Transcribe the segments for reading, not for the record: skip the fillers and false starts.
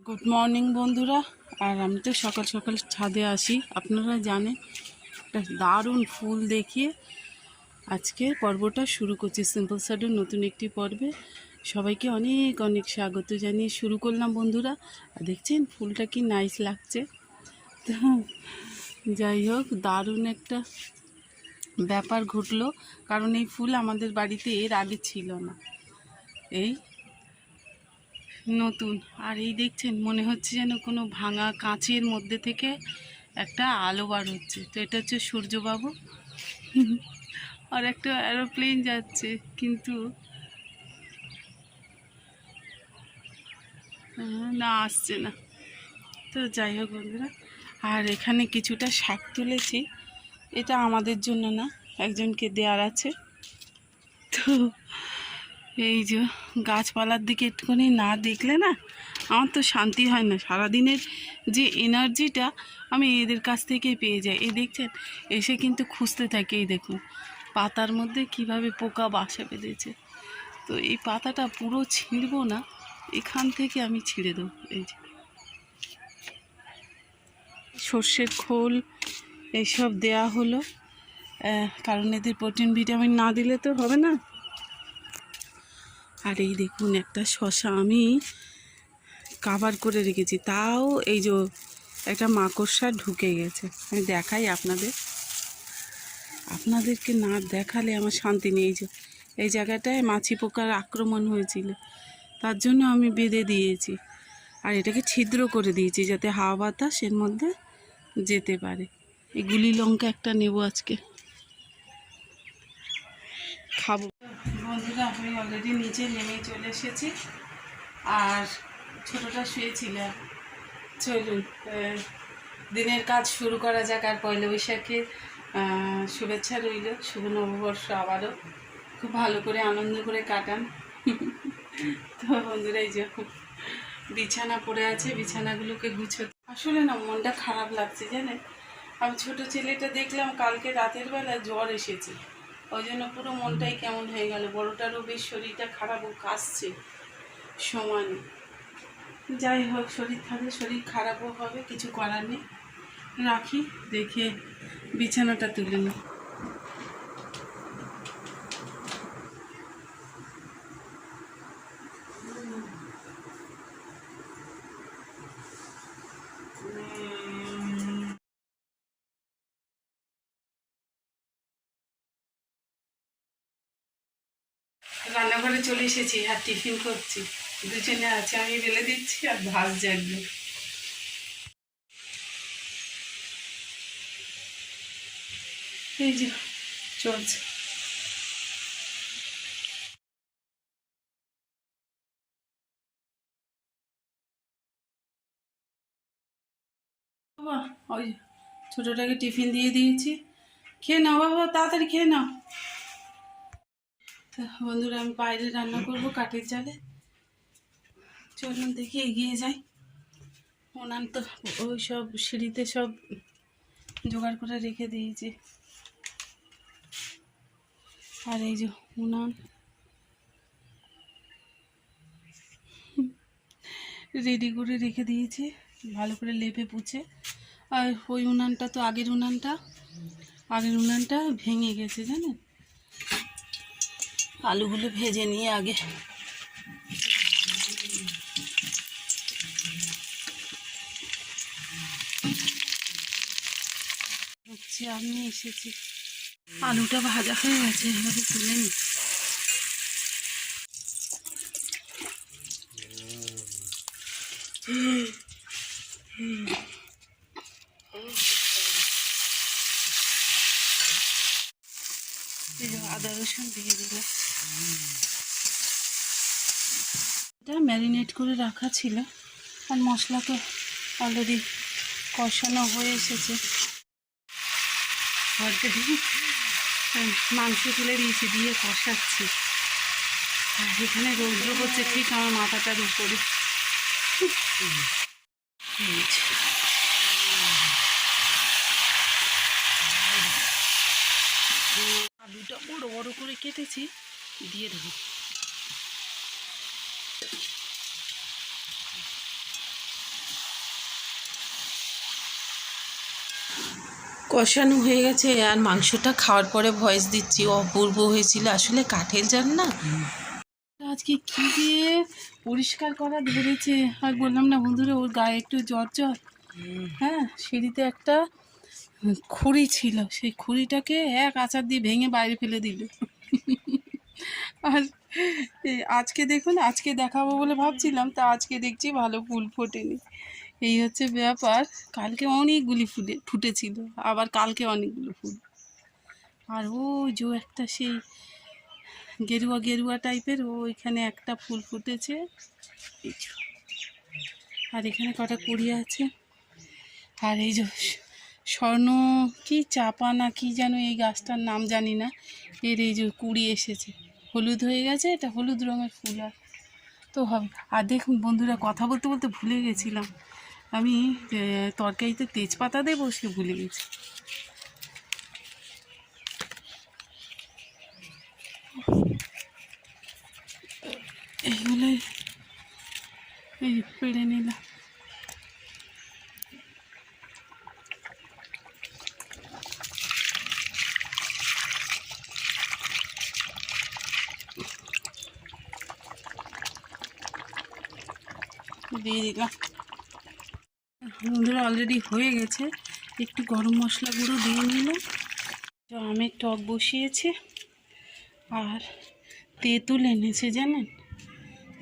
Good morning বন্ধুরা। আর আমি তো সকাল সকাল ছাদে আসি, আপনারা জানেন। একটা দারুণ ফুল দেখিয়ে আজকে পর্বটা শুরু করছি। সিম্পল সাডের নতুন একটি পর্বে সবাইকে অনেক অনেক স্বাগত জানিয়ে শুরু করলাম বন্ধুরা। আর দেখছেন ফুলটা কি নাইস লাগছে। তো যাই হোক, দারুণ একটা ব্যাপার ঘটলো, কারণ এই ফুল আমাদের বাড়িতে এর আগে ছিল না, এই নতুন। আর এই দেখছেন, মনে হচ্ছে যেন কোনো ভাঙা কাঁচের মধ্যে থেকে একটা আলো বার হচ্ছে। তো এটা হচ্ছে সূর্যবাবু। আর একটা অ্যারোপ্লেন যাচ্ছে, কিন্তু না, আসছে না। তো যাই হোক বন্ধুরা, আর এখানে কিছুটা শাক তুলেছি। এটা আমাদের জন্য না, একজনকে দেওয়ার আছে। তো এই যে গাছপালার দিকে একটুখানি না দেখলে না আমার তো শান্তি হয় না। সারাদিনের যে এনার্জিটা আমি এদের কাছ থেকেই পেয়ে যাই। এই দেখছেন, এসে কিন্তু খুঁজতে থাকে। এই দেখুন পাতার মধ্যে কিভাবে পোকা বাসা বেঁধেছে। তো এই পাতাটা পুরো ছিঁড়বো না, এখান থেকে আমি ছিঁড়ে দেবো। এই যে সর্ষের খোল এইসব দেয়া হলো, কারণ এদের প্রোটিন ভিটামিন না দিলে তো হবে না। আর এই দেখুন একটা শশা আমি কাভার করে রেখেছি, তাও এই যে একটা মাকড়সা ঢুকে গেছে। আমি দেখাই আপনাদেরকে না দেখালে আমার শান্তি নেই। এই যে এই জায়গাটায় মাছি পোকার আক্রমণ হয়েছিল, তার জন্য আমি বেঁধে দিয়েছি। আর এটাকে ছিদ্র করে দিয়েছি যাতে হাওয়া বাতাস এর মধ্যে যেতে পারে। এই গুলি লঙ্কা একটা নেব, আজকে খাবো। বন্ধুরা, আমি অলরেডি নিচে নেমেই চলে এসেছি। আর ছোটোটা শুয়েছিল। চলুন দিনের কাজ শুরু করা যাক। আর পয়লা বৈশাখের শুভেচ্ছা রইল। শুভ নববর্ষ আবারও খুব ভালো করে আনন্দ করে কাটান। তো বন্ধুরা, এই যে বিছানা পড়ে আছে, বিছানাগুলোকে গুছো। আসলে না, মনটা খারাপ লাগছে জানেন। আমি ছোটো ছেলেটা দেখলাম কালকে রাতের বেলা জ্বর এসেছে, ওই জন্য পুরো মনটাই কেমন হয়ে গেল। বড়োটারও বেশ শরীরটা খারাপ, ও কাশছে সমানে। যাই হোক, শরীর থাকলে শরীর খারাপও হবে, কিছু করার নেই। রাখি, দেখে বিছানাটা তুলে নিই। রান্নাঘরে চলে এসেছি আর টিফিন করছি। দুজনে আছে, আমি বেলে দিচ্ছি আর ভাত জাগবে। এই যে চলছে। বাবা, ওই ছোটোটাকে টিফিন দিয়ে দিয়েছি। খেয়ে নাও বাবা, তাড়াতাড়ি খেয়ে নাও। তো বন্ধুরা, আমি বাইরে রান্না করবো কাঠের জালে। চলুন দেখি, এগিয়ে যাই। উনান তো ওই সব সিঁড়িতে সব জোগাড় করে রেখে দিয়েছি। আর এই যে উনান রেডি করে রেখে দিয়েছি, ভালো করে লেপে পুছে। আর ওই উনানটা তো আগের উনানটা ভেঙে গেছে জানেন। আলুগুলো ভেজে নিয়ে আগে হচ্ছে, আমি এসেছি। আলুটা ভাজা হয়ে গেছে, এভাবে তুলে নিই। আদা রসুন দিয়ে দিলাম। এটা ম্যারিনেট করে রাখা ছিল, আর মশলা তো অলরেডি কষানো হয়ে এসেছে। মাংস তুলে দিয়েছি, দিয়ে কষাচ্ছি। আর এখানে রৌদ্র পড়ছে ঠিক আমার মাথাটার উপরে। আলুটা বড় বড় করে কেটেছি, দিয়ে দেবো। কষানো হয়ে গেছে আর মাংসটা খাওয়ার পরে ভয়েস দিচ্ছি, অপূর্ব হয়েছিল আসলে কাঠের জান না। আজকে কি দিয়ে পরিষ্কার করা ধরেছে, আর বললাম না বন্ধুরা ওর গায়ে একটু জ্বর জ্বর। হ্যাঁ, সিঁড়িতে একটা খুঁড়ি ছিল, সেই খুঁড়িটাকে এক আচার দিয়ে ভেঙে বাইরে ফেলে দিল। আর আজকে দেখুন, আজকে দেখাবো বলে ভাবছিলাম, তা আজকে দেখছি ভালো ফুল ফোটেনি। এই হচ্ছে ব্যাপার। কালকে অনেকগুলি ফুটেছিল, আবার কালকে অনেকগুলো ফুল। আর ও যে একটা সেই গেরুয়া গেরুয়া টাইপের ওইখানে একটা ফুল ফুটেছে, আর এখানে কটা কুড়ি আছে। আর এই যে স্বর্ণ কি চাপা না কি যেন, এই গাছটার নাম জানি না, এর এই যে কুড়ি এসেছে, হলুদ হয়ে গেছে, এটা হলুদ রঙের ফুল আর তো হবে। আর দেখুন বন্ধুরা, কথা বলতে বলতে ভুলে গেছিলাম, আমি তরকারিতে তেজপাতা দেবো, সে ভুলে গেছি। এইগুলো এই পেড়ে নিলাম। দিয়ে দিলাম। বন্ধুরা অলরেডি হয়ে গেছে, একটু গরম মশলা গুঁড়ো দিয়ে নিলাম। আমের টক বসিয়েছে, আর তেঁতুল এনেছে জানেন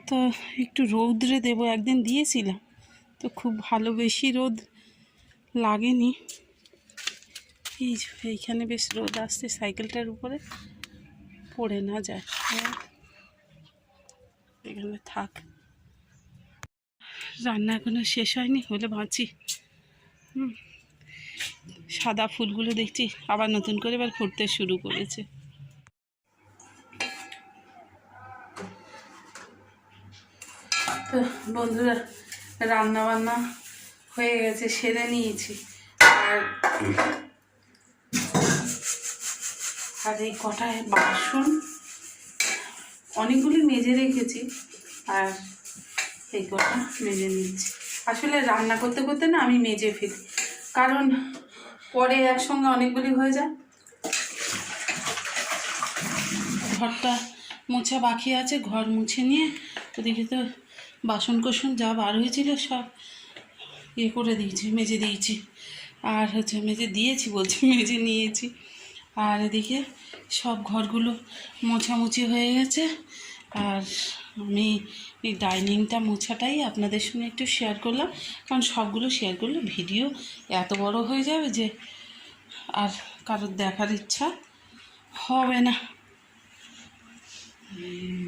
তো, একটু রৌদ্রে দেবো, একদিন দিয়েছিলাম তো খুব ভালো বেশি রোদ লাগেনি। এই এইখানে বেশ রোদ আসছে, সাইকেলটার উপরে পড়ে না যায়, এখানে থাক। রান্না এখনো শেষ হয়নি, হলে ভাঁচি। সাদা ফুলগুলো দেখছি আবার নতুন করে এবার ফুটতে শুরু করেছে। তো বন্ধুরা, রান্না বান্না হয়ে গেছে, সেরে নিয়েছি। আর এই কটায় বাসন অনেকগুলি মেজে রেখেছি, আর এই কটা মেজে নিয়েছি। আসলে রান্না করতে করতে না আমি মেজে ফেলি, কারণ পরে একসঙ্গে অনেকগুলি হয়ে যায়। ঘরটা মোছা বাকি আছে, ঘর মুছে নিয়ে ওদিকে তো বাসন কোসন যা বার হয়েছিল সব ইয়ে করে দিয়েছি, মেজে দিয়েছি। আর হচ্ছে মেজে দিয়েছি বলছি, মেজে নিয়েছি। আর এদিকে সব ঘরগুলো মোছামুছি হয়ে গেছে। আর আমি এই ডাইনিংটা মোছাটাই আপনাদের সঙ্গে একটু শেয়ার করলাম, কারণ সবগুলো শেয়ার করলে ভিডিও এত বড় হয়ে যাবে যে আর কারোর দেখার ইচ্ছা হবে না।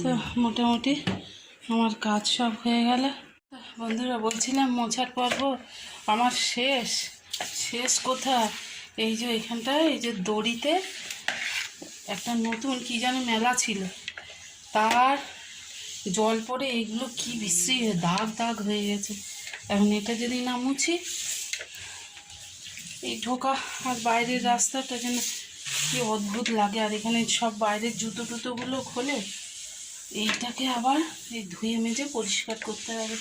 তো মোটামুটি আমার কাজ সব হয়ে গেল। বন্ধুরা বলছিলাম মোছার পর্ব আমার শেষ কোথায়, এই যে এখানটায় এই যে দড়িতে একটা নতুন কি যেন মেলা ছিল, তার জল পড়ে এইগুলো কি বিশ্রী দাগ দাগ হয়ে গেছে। এখন এটা যদি না মুছি, এই ঢোকা আর বাইরের রাস্তাটা যেন কি অদ্ভুত লাগে। আর এখানে সব বাইরের জুতো টুতোগুলো খোলে, এইটাকে আবার এই ধুয়ে মেজে পরিষ্কার করতে হবে।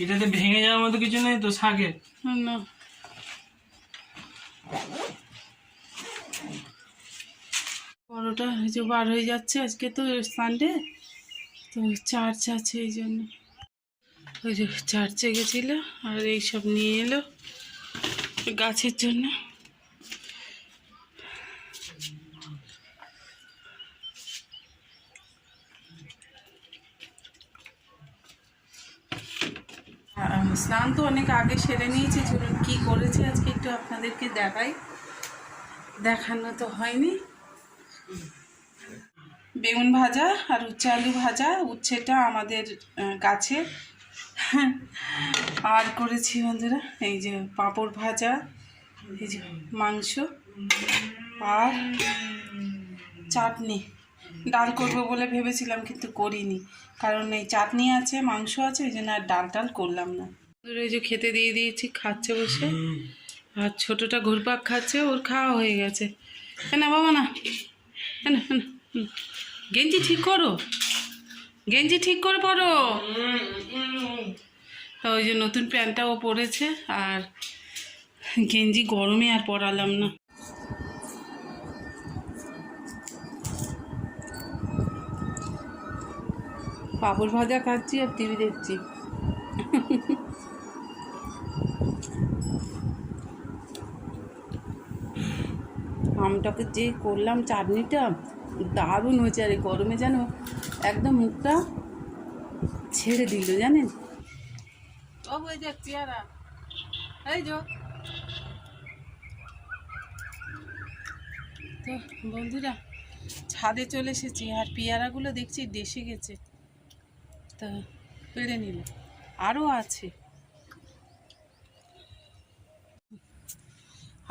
এটাতে ভেঙে যাওয়ার মতো কিছু নেই তো শাকের? না, বড়োটা যে বার হয়ে যাচ্ছে, আজকে তো সানডে, তো চার্চ আছে এই জন্য। ওই যে চার্চে গেছিলো আর এইসব নিয়ে এলো গাছের জন্য। স্নান তো অনেক আগে সেরে নিয়েছি, চলুন কী করেছি আজকে একটু আপনাদেরকে দেখাই, দেখানো তো হয়নি। বেগুন ভাজা আর উচ্ছে আলু ভাজা, উচ্ছেটা আমাদের গাছে। আর করেছি বন্ধুরা এই যে পাঁপড় ভাজা, এই যে মাংস আর চাটনি। ডাল করবো বলে ভেবেছিলাম কিন্তু করিনি, কারণ এই চাটনি আছে, মাংস আছে, ওই জন্য আর ডাল করলাম না। এই যে খেতে দিয়ে দিয়েছি, খাচ্ছে বসে। আর ছোটটা ঘুরপাক খাচ্ছে, ওর খাওয়া হয়ে গেছে। না বাবা না, না গেঞ্জি ঠিক করো, গেঞ্জি ঠিক করে পরো। তা ওই যে নতুন প্যান্টটাও পরেছে, আর গেঞ্জি গরমে আর পরালাম না। পাঁপড় ভাজা খাচ্ছি আর টিভি দেখছি। আমটাকে যে করলাম চাটনিটা, দারুণ হয়েছে। আর এই গরমে যেন একদম মুখটা ছেড়ে দিল, জানেন। ও হয়ে যাক পেয়ারা, এই যো। তো বন্ধুরা, ছাদে চলে এসেছি, আর পেয়ারাগুলো দেখছি ডেসে গেছে, তা পেড়ে নিল। আরও আছে,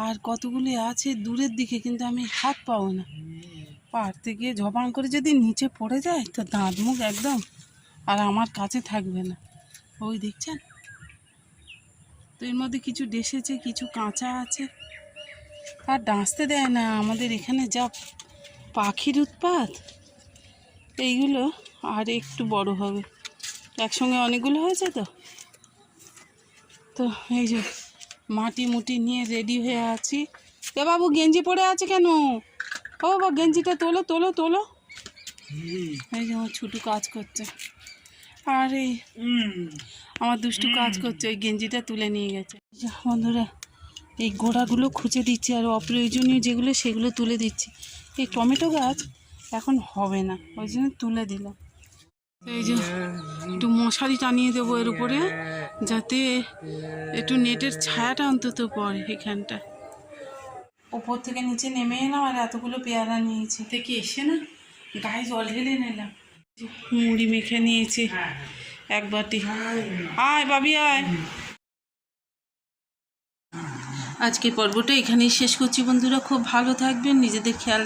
আর কতগুলি আছে দূরের দিকে, কিন্তু আমি হাত পাবো না। পাড়তে গিয়ে ঝপাং করে যদি নিচে পড়ে যায় তো দাঁত মুখ একদম আর আমার কাছে থাকবে না। ওই দেখছেন তো, এর মধ্যে কিছু ডেসেছে, কিছু কাঁচা আছে। আর ডাঁচতে দেয় না আমাদের এখানে, যা পাখির উৎপাত। এইগুলো আর একটু বড় হবে, একসঙ্গে অনেকগুলো হয়েছে তো। তো এই যে মাটি মুটি নিয়ে রেডি হয়ে আছি। এ বাবু, গেঞ্জি পরে আছে কেন? ও বা, গেঞ্জিটা তোলো তোলো তোলো। এই যে আমার ছুটু কাজ করছে, আর এই আমার দুষ্টু কাজ করছে, ওই গেঞ্জিটা তুলে নিয়ে গেছে। বন্ধুরা, এই গোড়াগুলো খুঁজে দিচ্ছি, আর অপ্রয়োজনীয় যেগুলো সেগুলো তুলে দিচ্ছি। এই টমেটো গাছ এখন হবে না, ওই জন্য তুলে দিলাম। এই যে একটু মশারি টানিয়ে দেবো এর উপরে, যাতে একটু নেটের ছায়াটা অন্তত পড়ে এখানটা। ওপর থেকে নিচে নেমে এলাম, আর এতগুলো পেয়ারা নিয়েছি, থেকে এসে না গায়ে জল ঢেলে নিলাম। মুড়ি মেখে নিয়েছি এক বাটি। আয় বাবি আয়। আজকে পর্বটা এখানেই শেষ করছি বন্ধুরা। খুব ভালো থাকবেন, নিজেদের খেয়াল